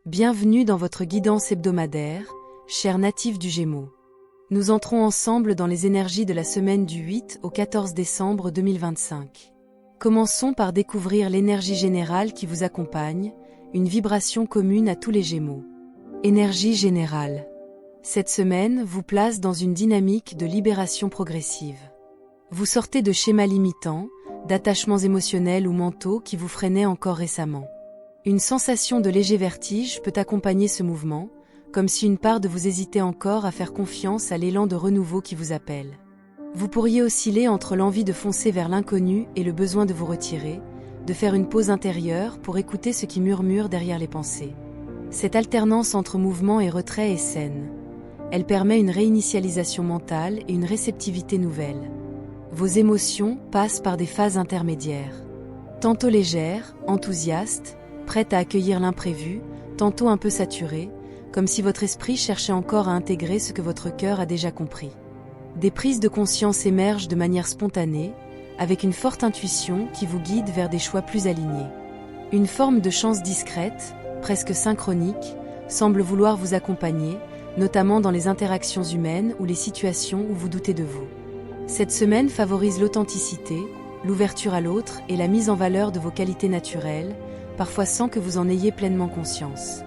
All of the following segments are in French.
Bienvenue dans votre guidance hebdomadaire, chers natifs du Gémeaux. Nous entrons ensemble dans les énergies de la semaine du 8 au 14 décembre 2025. Commençons par découvrir l'énergie générale qui vous accompagne, une vibration commune à tous les Gémeaux. Énergie générale. Cette semaine vous place dans une dynamique de libération progressive. Vous sortez de schémas limitants, d'attachements émotionnels ou mentaux qui vous freinaient encore récemment. Une sensation de léger vertige peut accompagner ce mouvement, comme si une part de vous hésitait encore à faire confiance à l'élan de renouveau qui vous appelle. Vous pourriez osciller entre l'envie de foncer vers l'inconnu et le besoin de vous retirer, de faire une pause intérieure pour écouter ce qui murmure derrière les pensées. Cette alternance entre mouvement et retrait est saine. Elle permet une réinitialisation mentale et une réceptivité nouvelle. Vos émotions passent par des phases intermédiaires. Tantôt légères, enthousiastes, prêtes à accueillir l'imprévu, tantôt un peu saturées, comme si votre esprit cherchait encore à intégrer ce que votre cœur a déjà compris. Des prises de conscience émergent de manière spontanée, avec une forte intuition qui vous guide vers des choix plus alignés. Une forme de chance discrète, presque synchronique, semble vouloir vous accompagner, notamment dans les interactions humaines ou les situations où vous doutez de vous. Cette semaine favorise l'authenticité, l'ouverture à l'autre et la mise en valeur de vos qualités naturelles, parfois sans que vous en ayez pleinement conscience.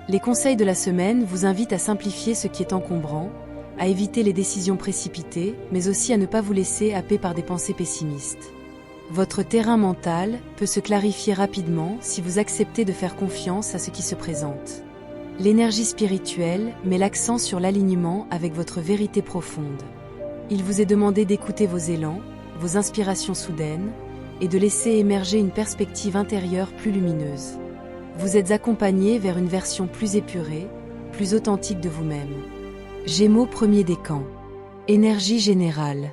Les conseils de la semaine vous invitent à simplifier ce qui est encombrant, à éviter les décisions précipitées, mais aussi à ne pas vous laisser happer par des pensées pessimistes. Votre terrain mental peut se clarifier rapidement si vous acceptez de faire confiance à ce qui se présente. L'énergie spirituelle met l'accent sur l'alignement avec votre vérité profonde. Il vous est demandé d'écouter vos élans, vos inspirations soudaines, et de laisser émerger une perspective intérieure plus lumineuse. Vous êtes accompagné vers une version plus épurée, plus authentique de vous-même. Gémeaux premier décan. Énergie générale.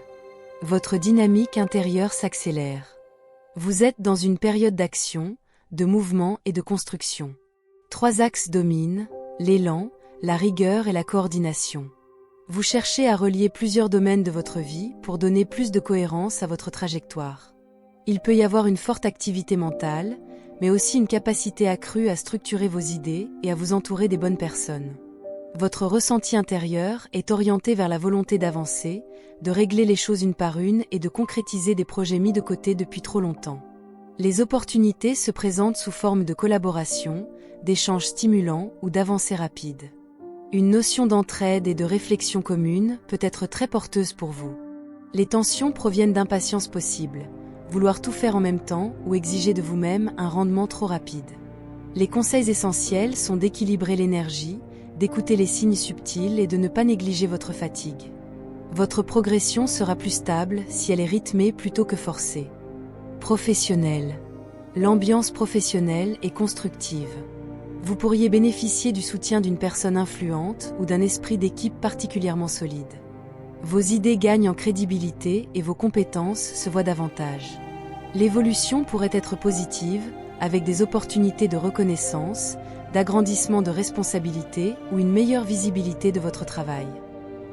Votre dynamique intérieure s'accélère. Vous êtes dans une période d'action, de mouvement et de construction. 3 axes dominent, l'élan, la rigueur et la coordination. Vous cherchez à relier plusieurs domaines de votre vie pour donner plus de cohérence à votre trajectoire. Il peut y avoir une forte activité mentale, mais aussi une capacité accrue à structurer vos idées et à vous entourer des bonnes personnes. Votre ressenti intérieur est orienté vers la volonté d'avancer, de régler les choses une par une et de concrétiser des projets mis de côté depuis trop longtemps. Les opportunités se présentent sous forme de collaboration, d'échanges stimulants ou d'avancées rapides. Une notion d'entraide et de réflexion commune peut être très porteuse pour vous. Les tensions proviennent d'impatience possible, vouloir tout faire en même temps ou exiger de vous-même un rendement trop rapide. Les conseils essentiels sont d'équilibrer l'énergie, d'écouter les signes subtils et de ne pas négliger votre fatigue. Votre progression sera plus stable si elle est rythmée plutôt que forcée. Professionnel. L'ambiance professionnelle est constructive. Vous pourriez bénéficier du soutien d'une personne influente ou d'un esprit d'équipe particulièrement solide. Vos idées gagnent en crédibilité et vos compétences se voient davantage. L'évolution pourrait être positive, avec des opportunités de reconnaissance, d'agrandissement de responsabilités ou une meilleure visibilité de votre travail.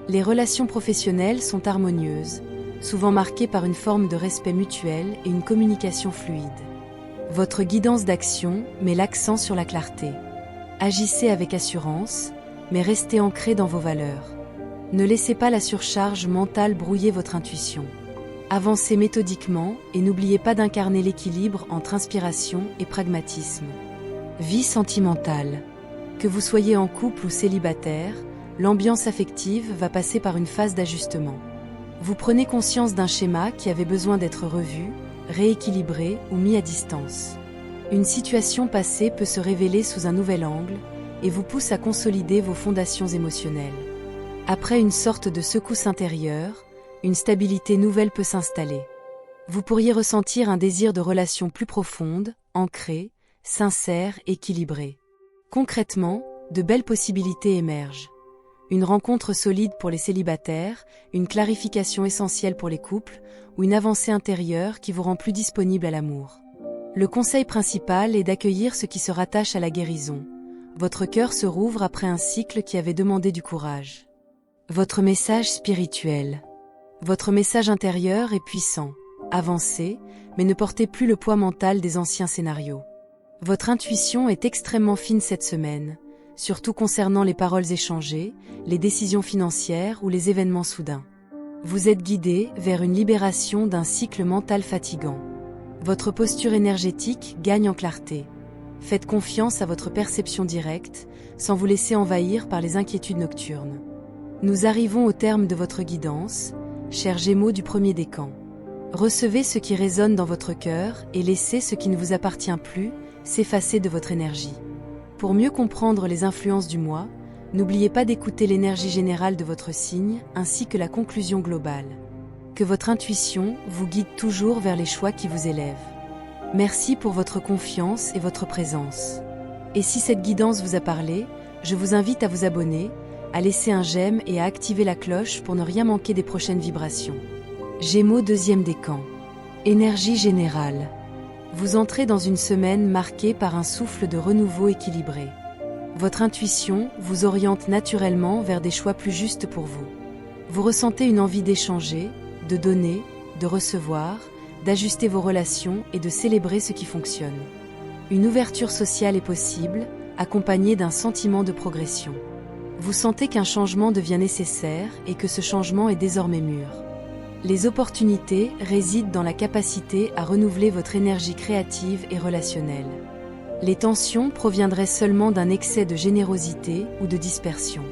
Les relations professionnelles sont harmonieuses, souvent marquées par une forme de respect mutuel et une communication fluide. Votre guidance d'action met l'accent sur la clarté. Agissez avec assurance, mais restez ancré dans vos valeurs. Ne laissez pas la surcharge mentale brouiller votre intuition. Avancez méthodiquement et n'oubliez pas d'incarner l'équilibre entre inspiration et pragmatisme. Vie sentimentale. Que vous soyez en couple ou célibataire, l'ambiance affective va passer par une phase d'ajustement. Vous prenez conscience d'un schéma qui avait besoin d'être revu, rééquilibré ou mis à distance. Une situation passée peut se révéler sous un nouvel angle et vous pousse à consolider vos fondations émotionnelles. Après une sorte de secousse intérieure, une stabilité nouvelle peut s'installer. Vous pourriez ressentir un désir de relation plus profonde, ancrée, sincère, équilibrée. Concrètement, de belles possibilités émergent. Une rencontre solide pour les célibataires, une clarification essentielle pour les couples, ou une avancée intérieure qui vous rend plus disponible à l'amour. Le conseil principal est d'accueillir ce qui se rattache à la guérison. Votre cœur se rouvre après un cycle qui avait demandé du courage. Votre message spirituel. Votre message intérieur est puissant. Avancez, mais ne portez plus le poids mental des anciens scénarios. Votre intuition est extrêmement fine cette semaine, surtout concernant les paroles échangées, les décisions financières ou les événements soudains. Vous êtes guidé vers une libération d'un cycle mental fatigant. Votre posture énergétique gagne en clarté. Faites confiance à votre perception directe, sans vous laisser envahir par les inquiétudes nocturnes. Nous arrivons au terme de votre guidance, chers Gémeaux du premier décan. Recevez ce qui résonne dans votre cœur et laissez ce qui ne vous appartient plus s'effacer de votre énergie. Pour mieux comprendre les influences du mois, n'oubliez pas d'écouter l'énergie générale de votre signe ainsi que la conclusion globale. Que votre intuition vous guide toujours vers les choix qui vous élèvent. Merci pour votre confiance et votre présence. Et si cette guidance vous a parlé, je vous invite à vous abonner, à laisser un j'aime et à activer la cloche pour ne rien manquer des prochaines vibrations. Gémeaux deuxième décan. Énergie générale. Vous entrez dans une semaine marquée par un souffle de renouveau équilibré. Votre intuition vous oriente naturellement vers des choix plus justes pour vous. Vous ressentez une envie d'échanger, de donner, de recevoir, d'ajuster vos relations et de célébrer ce qui fonctionne. Une ouverture sociale est possible, accompagnée d'un sentiment de progression. Vous sentez qu'un changement devient nécessaire et que ce changement est désormais mûr. Les opportunités résident dans la capacité à renouveler votre énergie créative et relationnelle. Les tensions proviendraient seulement d'un excès de générosité ou de dispersion.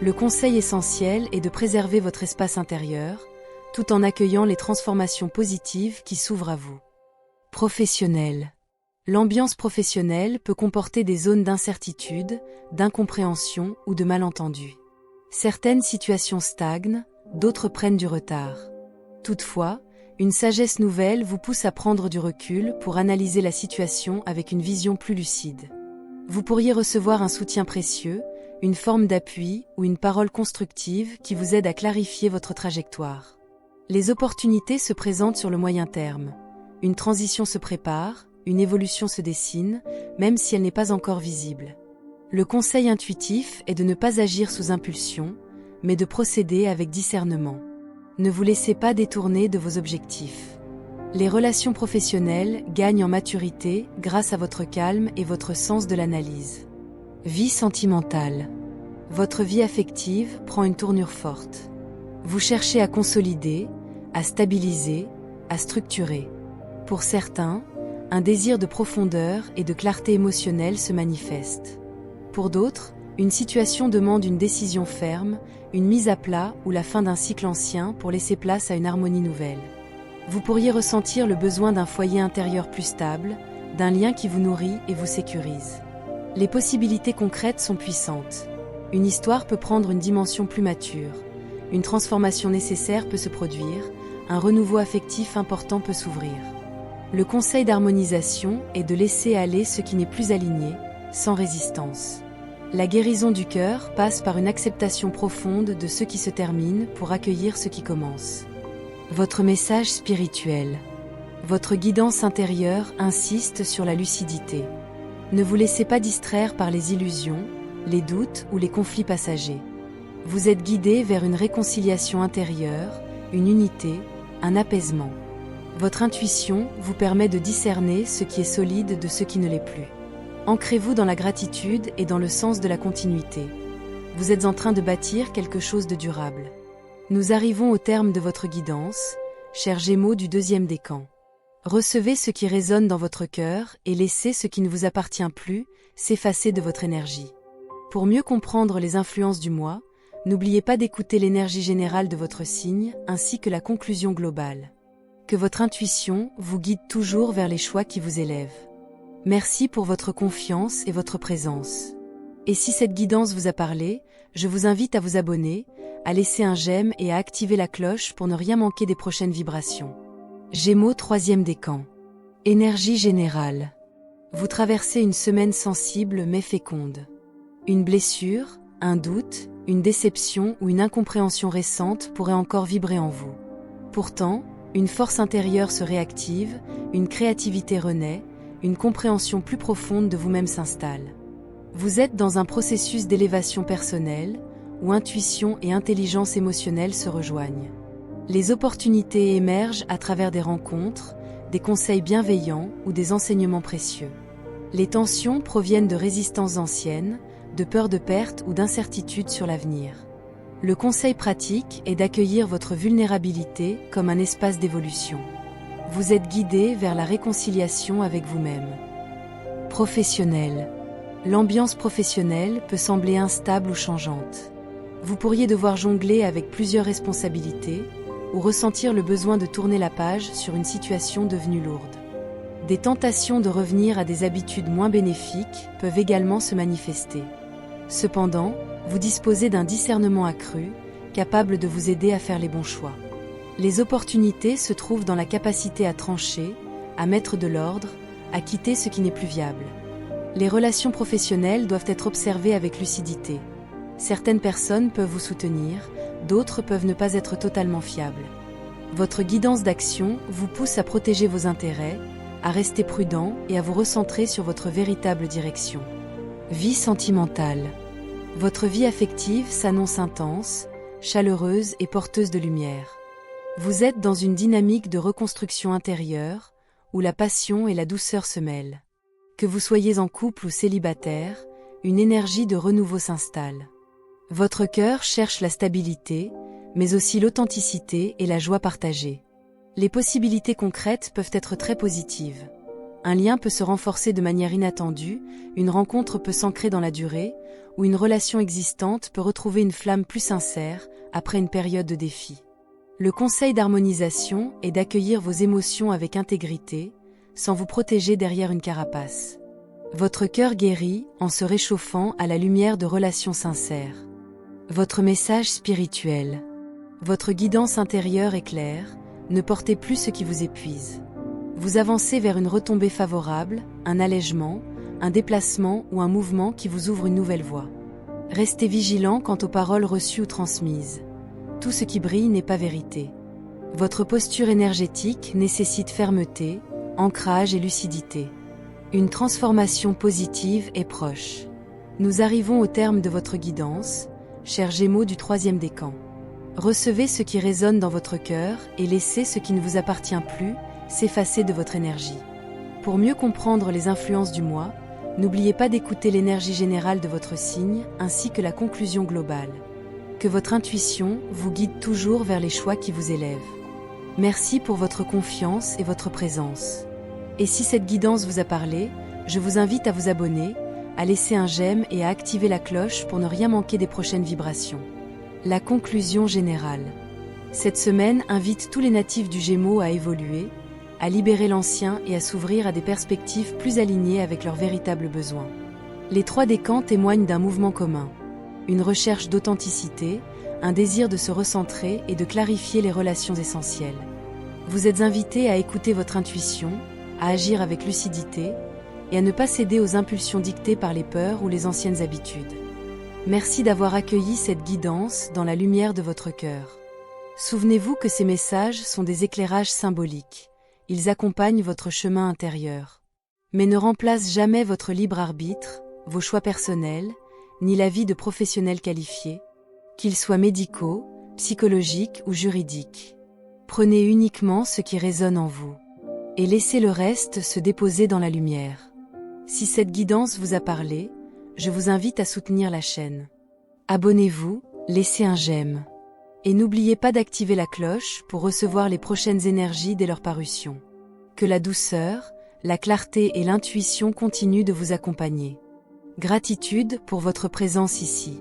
Le conseil essentiel est de préserver votre espace intérieur, tout en accueillant les transformations positives qui s'ouvrent à vous. Professionnel. L'ambiance professionnelle peut comporter des zones d'incertitude, d'incompréhension ou de malentendus. Certaines situations stagnent, d'autres prennent du retard. Toutefois, une sagesse nouvelle vous pousse à prendre du recul pour analyser la situation avec une vision plus lucide. Vous pourriez recevoir un soutien précieux, une forme d'appui ou une parole constructive qui vous aide à clarifier votre trajectoire. Les opportunités se présentent sur le moyen terme. Une transition se prépare, une évolution se dessine, même si elle n'est pas encore visible. Le conseil intuitif est de ne pas agir sous impulsion, mais de procéder avec discernement. Ne vous laissez pas détourner de vos objectifs. Les relations professionnelles gagnent en maturité grâce à votre calme et votre sens de l'analyse. Vie sentimentale. Votre vie affective prend une tournure forte. Vous cherchez à consolider, à stabiliser, à structurer. Pour certains, un désir de profondeur et de clarté émotionnelle se manifeste. Pour d'autres, une situation demande une décision ferme, une mise à plat ou la fin d'un cycle ancien pour laisser place à une harmonie nouvelle. Vous pourriez ressentir le besoin d'un foyer intérieur plus stable, d'un lien qui vous nourrit et vous sécurise. Les possibilités concrètes sont puissantes. Une histoire peut prendre une dimension plus mature, une transformation nécessaire peut se produire, un renouveau affectif important peut s'ouvrir. Le conseil d'harmonisation est de laisser aller ce qui n'est plus aligné, sans résistance. La guérison du cœur passe par une acceptation profonde de ce qui se termine pour accueillir ce qui commence. Votre message spirituel. Votre guidance intérieure insiste sur la lucidité. Ne vous laissez pas distraire par les illusions, les doutes ou les conflits passagers. Vous êtes guidé vers une réconciliation intérieure, une unité, un apaisement. Votre intuition vous permet de discerner ce qui est solide de ce qui ne l'est plus. Ancrez-vous dans la gratitude et dans le sens de la continuité. Vous êtes en train de bâtir quelque chose de durable. Nous arrivons au terme de votre guidance, chers Gémeaux du deuxième décan. Recevez ce qui résonne dans votre cœur et laissez ce qui ne vous appartient plus s'effacer de votre énergie. Pour mieux comprendre les influences du mois, n'oubliez pas d'écouter l'énergie générale de votre signe ainsi que la conclusion globale. Que votre intuition vous guide toujours vers les choix qui vous élèvent. Merci pour votre confiance et votre présence. Et si cette guidance vous a parlé, je vous invite à vous abonner, à laisser un j'aime et à activer la cloche pour ne rien manquer des prochaines vibrations. Gémeaux troisième décan. Énergie générale. Vous traversez une semaine sensible mais féconde. Une blessure, un doute, une déception ou une incompréhension récente pourraient encore vibrer en vous. Pourtant, une force intérieure se réactive, une créativité renaît, une compréhension plus profonde de vous-même s'installe. Vous êtes dans un processus d'élévation personnelle, où intuition et intelligence émotionnelle se rejoignent. Les opportunités émergent à travers des rencontres, des conseils bienveillants ou des enseignements précieux. Les tensions proviennent de résistances anciennes, de peur de perte ou d'incertitude sur l'avenir. Le conseil pratique est d'accueillir votre vulnérabilité comme un espace d'évolution. Vous êtes guidé vers la réconciliation avec vous-même. Professionnel. L'ambiance professionnelle peut sembler instable ou changeante. Vous pourriez devoir jongler avec plusieurs responsabilités ou ressentir le besoin de tourner la page sur une situation devenue lourde. Des tentations de revenir à des habitudes moins bénéfiques peuvent également se manifester. Cependant, vous disposez d'un discernement accru, capable de vous aider à faire les bons choix. Les opportunités se trouvent dans la capacité à trancher, à mettre de l'ordre, à quitter ce qui n'est plus viable. Les relations professionnelles doivent être observées avec lucidité. Certaines personnes peuvent vous soutenir, d'autres peuvent ne pas être totalement fiables. Votre guidance d'action vous pousse à protéger vos intérêts, à rester prudent et à vous recentrer sur votre véritable direction. Vie sentimentale. Votre vie affective s'annonce intense, chaleureuse et porteuse de lumière. Vous êtes dans une dynamique de reconstruction intérieure, où la passion et la douceur se mêlent. Que vous soyez en couple ou célibataire, une énergie de renouveau s'installe. Votre cœur cherche la stabilité, mais aussi l'authenticité et la joie partagée. Les possibilités concrètes peuvent être très positives. Un lien peut se renforcer de manière inattendue, une rencontre peut s'ancrer dans la durée, ou une relation existante peut retrouver une flamme plus sincère après une période de défi. Le conseil d'harmonisation est d'accueillir vos émotions avec intégrité, sans vous protéger derrière une carapace. Votre cœur guérit en se réchauffant à la lumière de relations sincères. Votre message spirituel. Votre guidance intérieure est claire, ne portez plus ce qui vous épuise. Vous avancez vers une retombée favorable, un allègement, un déplacement ou un mouvement qui vous ouvre une nouvelle voie. Restez vigilant quant aux paroles reçues ou transmises. Tout ce qui brille n'est pas vérité. Votre posture énergétique nécessite fermeté, ancrage et lucidité. Une transformation positive est proche. Nous arrivons au terme de votre guidance, chers Gémeaux du 3e décan. Recevez ce qui résonne dans votre cœur et laissez ce qui ne vous appartient plus s'effacer de votre énergie. Pour mieux comprendre les influences du mois, n'oubliez pas d'écouter l'énergie générale de votre signe ainsi que la conclusion globale. Que votre intuition vous guide toujours vers les choix qui vous élèvent. Merci pour votre confiance et votre présence. Et si cette guidance vous a parlé, je vous invite à vous abonner, à laisser un j'aime et à activer la cloche pour ne rien manquer des prochaines vibrations. La conclusion générale. Cette semaine invite tous les natifs du Gémeaux à évoluer, à libérer l'ancien et à s'ouvrir à des perspectives plus alignées avec leurs véritables besoins. Les 3 décans témoignent d'un mouvement commun. Une recherche d'authenticité, un désir de se recentrer et de clarifier les relations essentielles. Vous êtes invités à écouter votre intuition, à agir avec lucidité et à ne pas céder aux impulsions dictées par les peurs ou les anciennes habitudes. Merci d'avoir accueilli cette guidance dans la lumière de votre cœur. Souvenez-vous que ces messages sont des éclairages symboliques. Ils accompagnent votre chemin intérieur. Mais ne remplacent jamais votre libre arbitre, vos choix personnels, ni l'avis de professionnels qualifiés, qu'ils soient médicaux, psychologiques ou juridiques. Prenez uniquement ce qui résonne en vous. Et laissez le reste se déposer dans la lumière. Si cette guidance vous a parlé, je vous invite à soutenir la chaîne. Abonnez-vous, laissez un j'aime. Et n'oubliez pas d'activer la cloche pour recevoir les prochaines énergies dès leur parution. Que la douceur, la clarté et l'intuition continuent de vous accompagner. Gratitude pour votre présence ici.